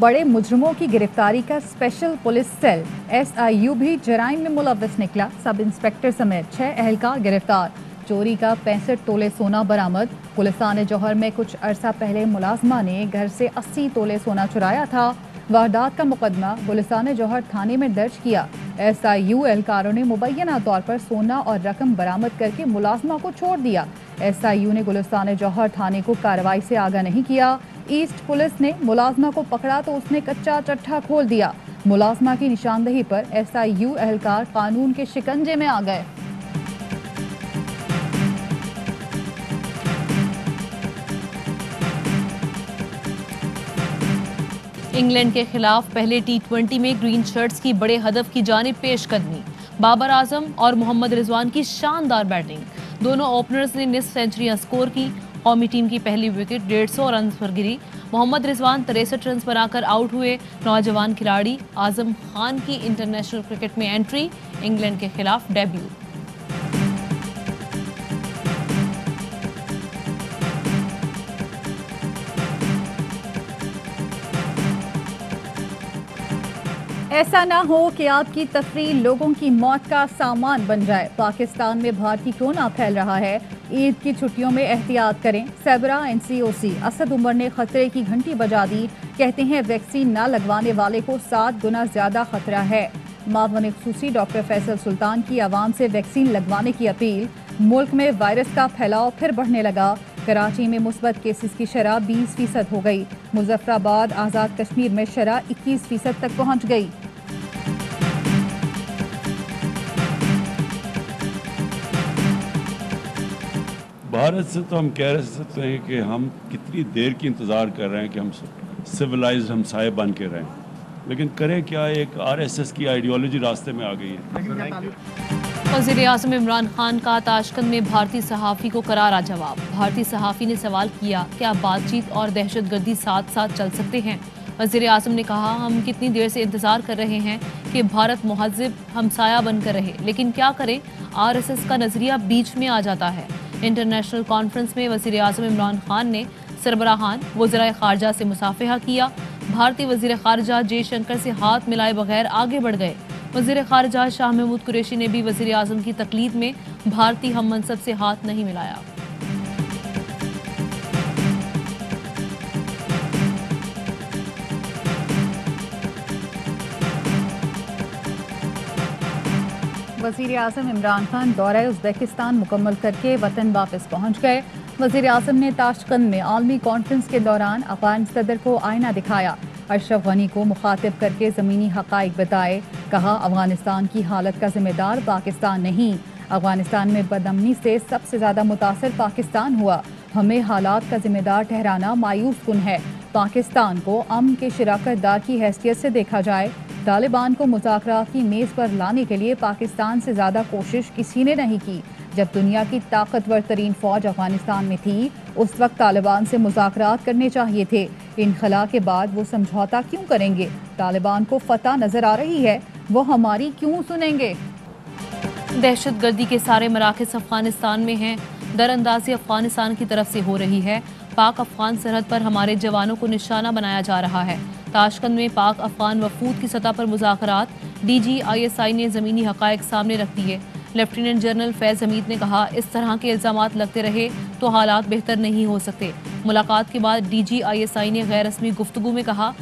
बड़े मुजरिमों की गिरफ्तारी का स्पेशल पुलिस सेल SIU भी जराइम में मुलव्वस निकला। सब इंस्पेक्टर समेत 6 एहलकार गिरफ्तार। चोरी का 65 तोले सोना बरामद। गुलिस्तान जौहर में कुछ अरसा पहले मुलाजमा ने घर से 80 तोले सोना चुराया था। वारदात का मुकदमा गुलिस्तान जौहर थाने में दर्ज किया। SIU एहलकारों ने मुबैना तौर पर सोना और रकम बरामद करके मुलाजमा को छोड़ दिया। SIU ने गुलिस्तान जौहर थाने को कार्रवाई से आगाह नहीं किया। ईस्ट पुलिस ने मुलाजमा को पकड़ा तो उसने कच्चा चट्ठा खोल दिया। मुलाजमा की निशानदही पर SIU एहलकार कानून के शिकंजे में आ गए। इंग्लैंड के खिलाफ पहले T20 में ग्रीन शर्ट्स की बड़े हदफ की जानिब पेशकदमी। बाबर आजम और मोहम्मद रिजवान की शानदार बैटिंग। दोनों ओपनर्स ने निस्फ सेंचुरियां स्कोर की। कौमी टीम की पहली विकेट 150 रन पर गिरी। मोहम्मद रिजवान 63 रन बनाकर आउट हुए। नौजवान खिलाड़ी आजम खान की इंटरनेशनल क्रिकेट में एंट्री, इंग्लैंड के खिलाफ डेब्यू। ऐसा ना हो कि आपकी तफरीह लोगों की मौत का सामान बन जाए। पाकिस्तान में भारतीय कोरोना फैल रहा है। ईद की छुट्टियों में एहतियात करें। सेबरा NCOC असद उमर ने खतरे की घंटी बजा दी। कहते हैं वैक्सीन न लगवाने वाले को 7 गुना ज्यादा खतरा है। मावन खुसूसी डॉक्टर फैसल सुल्तान की आवाम से वैक्सीन लगवाने की अपील। मुल्क में वायरस का फैलाव फिर बढ़ने लगा। कराची में मुस्बत केसेस की शरह 20% हो गई। मुजफ्फराबाद आज़ाद कश्मीर में शरह 21% तक पहुँच गई। भारत से तो हम कह सकते हैं कि हम कितनी देर की इंतज़ार कर रहे हैं कि हम सिविलाइज्ड हमसाये बन के रहें, लेकिन करें क्या, एक RSS की आइडियोलॉजी रास्ते में आ गई है। वज़ीर आज़म इमरान खान का ताशकंद में भारतीय सहाफ़ी को करारा जवाब। भारतीय सहाफ़ी ने सवाल किया, क्या बातचीत और दहशतगर्दी साथ साथ चल सकते हैं? वज़ीर आज़म ने कहा, हम कितनी देर से इंतज़ार कर रहे हैं कि भारत मुहज़्ज़िब हमसाया बनकर रहे, लेकिन क्या करें, RSS का नज़रिया बीच में आ जाता है। इंटरनेशनल कॉन्फ्रेंस में वज़ीर आज़म इमरान खान ने सरबराहान वज़राए ख़ारजा से मुसाफ़हा किया। भारतीय वज़ीर ख़ारजा जयशंकर से हाथ मिलाए बगैर आगे बढ़ गए। वज़ीर ख़ारजा शाह महमूद कुरैशी ने भी वज़ीर आज़म की तक़लीद में भारतीय हम मनसब से हाथ नहीं मिलाया। वज़ीर आज़म इमरान खान दौरा उज़्बेकिस्तान मुकम्मल करके वतन वापस पहुँच गए। वज़ीर आज़म ने ताशकंद में आलमी कॉन्फ्रेंस के दौरान अफ़गान सदर को आईना दिखाया। अशरफ गनी को मुखातिब करके ज़मीनी हक़ाइक़ बताए। कहा, अफ़गानिस्तान की हालत का ज़िम्मेदार पाकिस्तान नहीं, अफ़गानिस्तान में बदअमनी से सबसे ज़्यादा मुतासर पाकिस्तान हुआ। हमें हालात का ज़िम्मेदार ठहराना मायूस कुन है। पाकिस्तान को अमन के शराकतदार की हैसियत से देखा जाए। तालिबान को मुज़ाकरात की मेज़ पर लाने के लिए पाकिस्तान से ज़्यादा कोशिश किसी ने नहीं की। जब दुनिया की ताकतवर तरीन फ़ौज अफ़गानिस्तान में थी, उस वक्त तालिबान से मुज़ाकरात करने चाहिए थे। इनखला के बाद वो समझौता क्यों करेंगे? तालिबान को फतह नज़र आ रही है, वो हमारी क्यों सुनेंगे? दहशतगर्दी के सारे मराकज़ अफ़गानिस्तान में हैं। दरअंदाज़ी अफ़गानिस्तान की तरफ से हो रही है। पाक अफ़गान सरहद पर हमारे जवानों को निशाना बनाया जा रहा है। ताशकंद में पाक अफ़गान वफूद की सतह पर मुज़ाकरात। DG ISI ने ज़मीनी हक़ाइक़ सामने रख दिए। लेफ्टिनेंट जनरल फैज़ हमीद ने कहा, इस तरह के इल्ज़ामात लगते रहे तो हालात बेहतर नहीं हो सकते। मुलाकात के बाद DG ISI ने गैर रस्मी गुफ्तगू में कहा,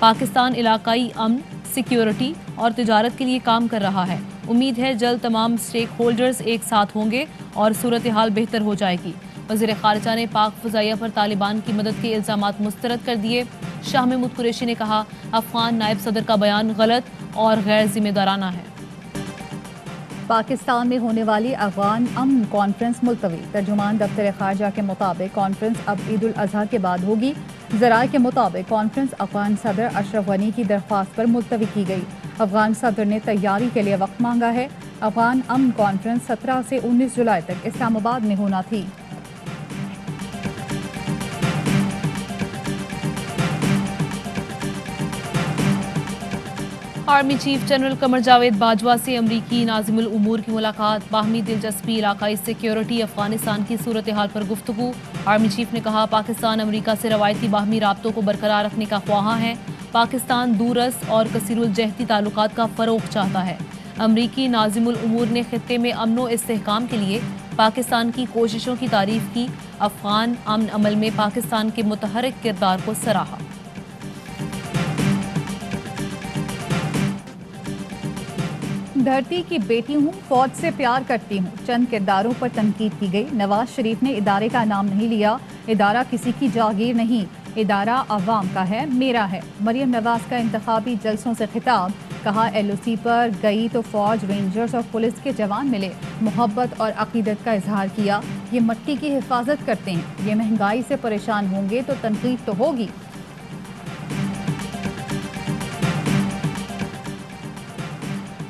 पाकिस्तान इलाकाई अमन, सिक्योरिटी और तिजारत के लिए काम कर रहा है। उम्मीद है जल्द तमाम स्टेक होल्डर्स एक साथ होंगे और सूरत हाल बेहतर हो जाएगी। वज़ीर ख़ारजा ने पाक फ़ज़ाइया पर तालिबान की मदद के इल्ज़ामात मुस्तरद कर दिए। शाह महमूद कुरैशी ने कहा, अफ़गान नायब सदर का बयान गलत और गैर जिम्मेदाराना है। पाकिस्तान में होने वाली अफ़गान अमन कॉन्फ्रेंस मुलतवी। तर्जुमान दफ्तर ख़ारजा के मुताबिक कॉन्फ्रेंस अब ईद उल अज़हा के बाद होगी। ज़राए के मुताबिक कॉन्फ्रेंस अफ़गान सदर अशरफ गनी की दरख्वास्त पर मुलतवी की गई। अफ़गान सदर ने तैयारी के लिए वक्त मांगा है। अफ़गान अमन कॉन्फ्रेंस 17 से 19 जुलाई तक इस्लामाबाद में होना थी। Army chief general Qamar Javed Bajwa से अमरीकी नाज़िमुल उमूर की मुलाकात। बाहमी दिलचस्पी, इलाकाई सिक्योरिटी, अफगानिस्तान की सूरत हाल पर गुफ्तगू। आर्मी चीफ ने कहा, पाकिस्तान अमरीका से रवायती बाहमी राब्तों को बरकरार रखने का ख्वाहां है। पाकिस्तान दूरस और कसीरुल जहती ताल्लुकात का फ़रोग़ चाहता है। अमरीकी नाज़िमुल उमूर ने खित्ते में अमन व इस्तेहकाम के लिए पाकिस्तान की कोशिशों की तारीफ की। अफ़गान अमन अमल में पाकिस्तान के मुतहर्रिक किरदार को सराहा। धरती की बेटी हूँ, फौज से प्यार करती हूँ, चंद किरदारों पर तनकीद की गई। नवाज शरीफ ने इदारे का नाम नहीं लिया। इदारा किसी की जागीर नहीं, इदारा अवाम का है, मेरा है। मरियम नवाज का इंतखाबी जलसों से खिताब। कहा LOC पर गई तो फौज, रेंजर्स और पुलिस के जवान मिले, मोहब्बत और अकीदत का इजहार किया। ये मट्टी की हिफाजत करते हैं, ये महंगाई से परेशान होंगे तो तनकीद तो होगी।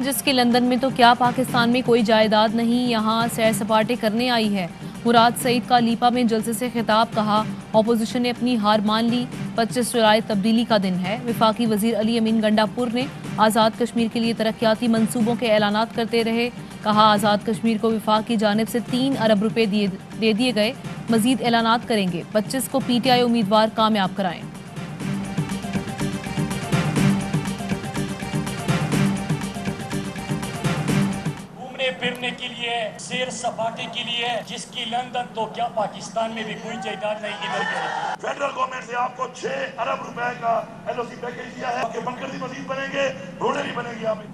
जिसकी लंदन में तो क्या पाकिस्तान में कोई जायदाद नहीं, यहाँ सैर सपाटे करने आई है। मुराद सईद का लीपा में जलसे से खिताब। कहा अपोजिशन ने अपनी हार मान ली, 25 जुलाई तब्दीली का दिन है। वफाकी वजीर अली अमीन गंडापुर ने आज़ाद कश्मीर के लिए तरक्याती मंसूबों के ऐलानात करते रहे। कहा आज़ाद कश्मीर को वफाक की जानिब से 3 अरब रुपए दे दिए गए, मजीद ऐलानात करेंगे। 25 को PTI उम्मीदवार कामयाब कराएं। फिरने के लिए, सैर सपाटे के लिए, जिसकी लंदन तो क्या पाकिस्तान में भी कोई जायदाद नहीं। इधर फेडरल गवर्नमेंट से आपको 6 अरब रुपए का LOC पैकेज दिया है। आपके बनकर भी मजीद बनेंगे, रोडें भी बनेंगी। आप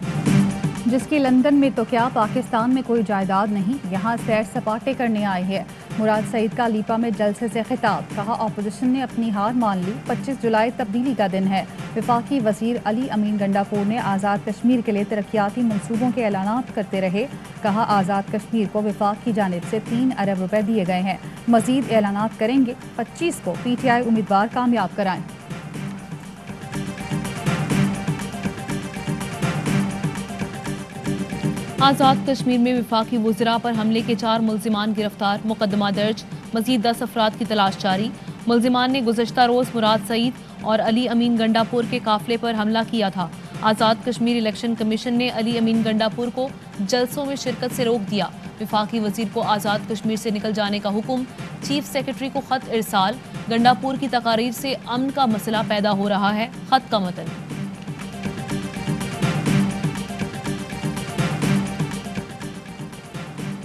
जिसकी लंदन में तो क्या पाकिस्तान में कोई जायदाद नहीं, यहाँ सैर सपाटे करने आए हैं। मुराद सईद का लीपा में जलसे से खिताब। कहा अपोजिशन ने अपनी हार मान ली, 25 जुलाई तब्दीली का दिन है। वफाकी वजीर अली अमीन गंडापुर ने आज़ाद कश्मीर के लिए तरक्याती मंसूबों के ऐलानात करते रहे। कहा आज़ाद कश्मीर को वफाक की जानिब से 3 अरब रुपए दिए गए हैं, मजीद ऐलानात करेंगे। 25 को PTI उम्मीदवार कामयाब कराएं। आज़ाद कश्मीर में वफाकी वज़रा पर हमले के 4 मुल्जिमान गिरफ्तार, मुकदमा दर्ज। मज़ीद 10 अफराद की तलाश जारी। मुल्जिमान ने गुज़श्ता रोज़ मुराद सईद और अली अमीन गंडापुर के काफिले पर हमला किया था। आज़ाद कश्मीर इलेक्शन कमीशन ने अली अमीन गंडापुर को जलसों में शिरकत से रोक दिया। वफाकी वज़ीर को आज़ाद कश्मीर से निकल जाने का हुक्म, चीफ सेक्रेटरी को ख़त इरसाल। गंडापुर की तकारीर से अमन का मसला पैदा हो रहा है, ख़त का मतन।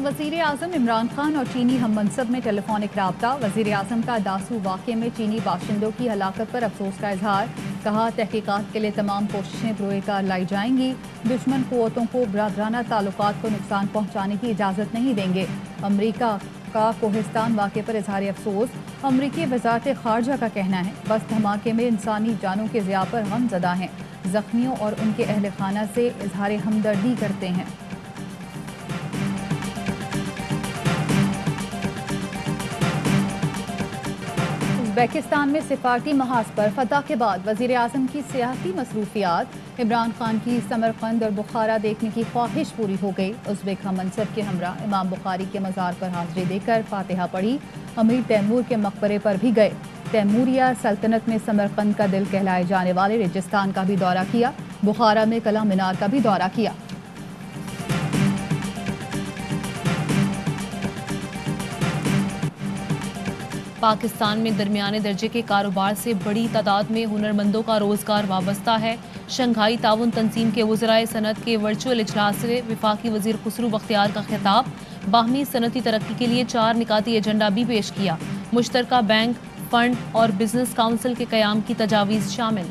वज़ीर आज़म इमरान खान और चीनी हम मनसब में टेलीफोनिक राब्ता। वज़ीर आज़म का दासू वाक़े में चीनी बाशिंदों की हलाकत पर अफसोस का इजहार। कहा तहकीकात के लिए तमाम कोशिशें बरोएकार लाई जाएंगी। दुश्मन क़ुव्वतों को बरादराना ताल्लुकात को नुकसान पहुँचाने की इजाज़त नहीं देंगे। अमरीका का कोहिस्तान वाक़े पर इजहार अफसोस। अमरीकी वज़ारत ख़ारजा का कहना है बस धमाके में इंसानी जानों के ज़िया पर गमज़दा हैं। ज़ख्मियों और उनके अहल खाना से इजहार हमदर्दी करते हैं। उज़्बेकिस्तान में सिफारती महाज पर फतह के बाद वज़ीर आज़म की सियासी मसरूफियात। इमरान खान की समरकंद और बुखारा देखने की ख्वाहिश पूरी हो गई। उज़्बेक हम मनसब के हमरा इमाम बुखारी के मज़ार पर हाज़िरी देकर फातिहा पढ़ी। अमीर तैमूर के मकबरे पर भी गए। तैमूरिया सल्तनत में समरकंद का दिल कहलाए जाने वाले रेगिस्तान का भी दौरा किया। बुखारा में कला मीनार का भी दौरा किया। पाकिस्तान में दरमियाने दर्जे के कारोबार से बड़ी तादाद में हुनरमंदों का रोज़गार वाबस्ता है। शंघाई ताउन तंजीम के वज़राए सनत के वर्चुअल इजलास से वफाकी वज़ीर खुसरू बख्तियार का खिताब। बाहमी सनती तरक्की के लिए 4 निकाती एजेंडा भी पेश किया। मुश्तरका बैंक, फंड और बिजनेस काउंसिल के क़याम की तजावीज़ शामिल।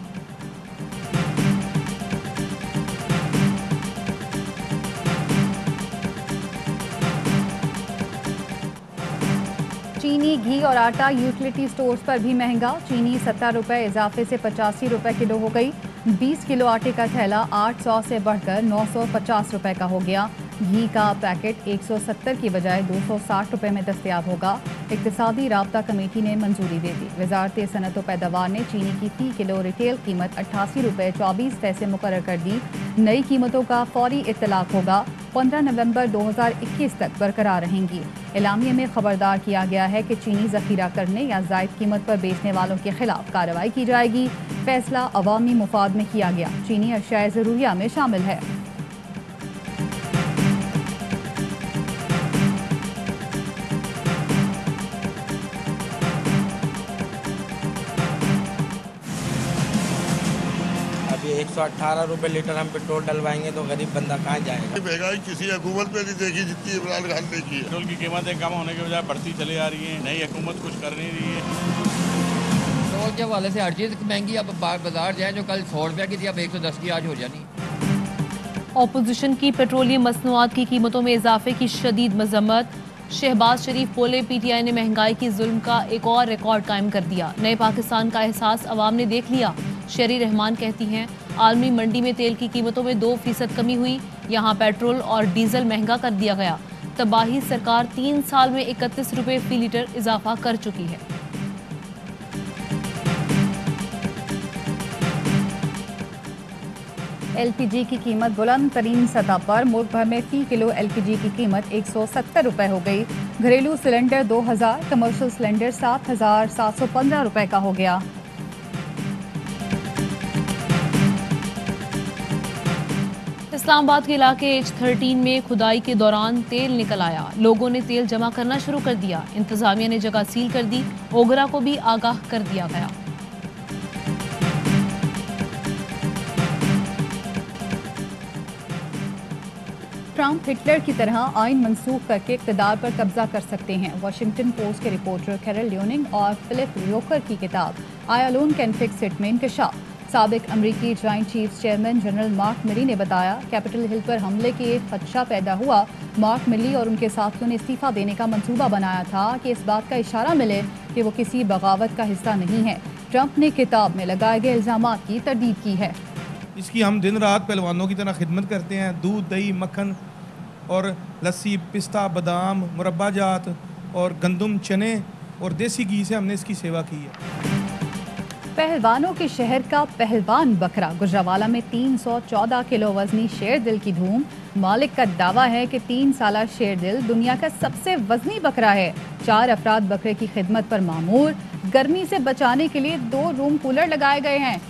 चीनी, घी और आटा यूटिलिटी स्टोर्स पर भी महंगा। चीनी 17 रुपये इजाफे से 85 रुपये किलो हो गई। 20 किलो आटे का थैला 800 से बढ़कर 950 रुपये का हो गया। घी का पैकेट 170 की बजाय 260 रुपये में दस्तयाब होगा। इक्तिसादी राब्ता कमेटी ने मंजूरी दे दी। वजारत सनत व पैदावार ने चीनी की फी किलो रिटेल कीमत 88 रुपये 24 पैसे मुकर्रर कर दी। नई कीमतों का फौरी इत्तलाक होगा। 15 नवंबर 2021 तक बरकरार रहेंगी। एलामिया में खबरदार किया गया है कि चीनी जखीरा करने या जायद कीमत पर बेचने वालों के खिलाफ कार्रवाई की जाएगी। फैसला अवामी मुफाद में किया गया। चीनी अशियाए ज़रूरिया में शामिल है। 118 रुपये लीटर हम पेट्रोल डलवाएंगे तो गरीब बंदा कहाँ जाएगा। महंगाई किसी हुकूमत में नहीं देखी जितनी इमरान खान ने की है। पेट्रोल की कीमतें कम होने के बजाय बढ़ती चली आ रही है। नई हुकूमत कुछ कर नहीं रही है। पेट्रोल के हवाले से हर चीज़ महंगी। अब बाजार जाए जो कल 100 रुपये की थी अब 110 की आज हो जानी। ऑपोजिशन की पेट्रोलियम मसनूआत की कीमतों में इजाफे की शदीद मजम्मत। शहबाज शरीफ बोले पीटीआई ने महंगाई की जुल्म का एक और रिकॉर्ड कायम कर दिया। नए पाकिस्तान का एहसास अवाम ने देख लिया। शेरी रहमान कहती हैं आलमी मंडी में तेल की कीमतों में 2% कमी हुई। यहाँ पेट्रोल और डीजल महंगा कर दिया गया। तबाही सरकार 3 साल में 31 रुपये फी लीटर इजाफा कर चुकी है। एलपीजी की कीमत बुलंद तरीन सतह पर। मुल्क भर में फी किलो एलपीजी की कीमत 170 रुपये हो गई। घरेलू सिलेंडर 2000, कमर्शियल सिलेंडर 7715 रुपये का हो गया। इस्लामाबाद के इलाके H13 में खुदाई के दौरान तेल निकल आया। लोगों ने तेल जमा करना शुरू कर दिया। इंतजामिया ने जगह सील कर दी। ओगरा को भी आगाह कर दिया गया। ट्रंप हिटलर की तरह आइन मंसूख करके इक़्तिदार पर कब्जा कर सकते हैं। वाशिंगटन पोस्ट के रिपोर्टर कैरल ल्यूनिंग और फिलिप रोकर की किताब आई अलोन कैन फिक्स इट में इंकशाफ। साबिक अमरीकी joint chiefs chairman general mark मिली ने बताया कैपिटल हिल पर हमले के खदशा पैदा हुआ। मार्क मिली और उनके साथियों ने इस्तीफा देने का मंसूबा बनाया था कि इस बात का इशारा मिले कि वो किसी बगावत का हिस्सा नहीं है। ट्रंप ने किताब में लगाए गए इल्जामात की तरदीद की है। इसकी हम दिन रात पहलवानों की तरह खिदमत करते हैं। दूध, दही, मक्खन और लस्सी, पिस्ता, बादाम, मुरब्बा जात और गंदम, चने और देसी घी से हमने इसकी सेवा की है। पहलवानों के शहर का पहलवान बकरा। गुजरावाला में 314 किलो वजनी शेर दिल की धूम। मालिक का दावा है कि 3 साला शेर दिल दुनिया का सबसे वजनी बकरा है। 4 अफराद बकरे की खिदमत पर मामूर। गर्मी से बचाने के लिए 2 रूम कूलर लगाए गए हैं।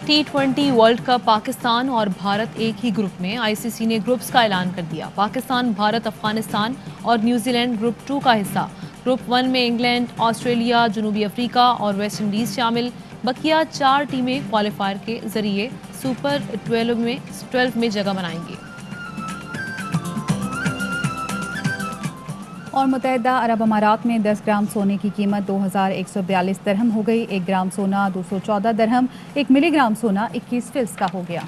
T20 वर्ल्ड कप पाकिस्तान और भारत एक ही ग्रुप में। आईसीसी ने ग्रुप्स का ऐलान कर दिया। पाकिस्तान, भारत, अफगानिस्तान और न्यूजीलैंड ग्रुप 2 का हिस्सा। ग्रुप 1 में इंग्लैंड, ऑस्ट्रेलिया, जनूबी अफ्रीका और वेस्ट इंडीज़ शामिल। बकिया 4 टीमें क्वालिफायर के जरिए सुपर 12 में जगह बनाएंगी। और मुत्तहिदा अरब अमारात में 10 ग्राम सोने की कीमत 2142 दिरहम हो गई। 1 ग्राम सोना 214 दिरहम। 1 मिलीग्राम सोना 21 फिल्स का हो गया।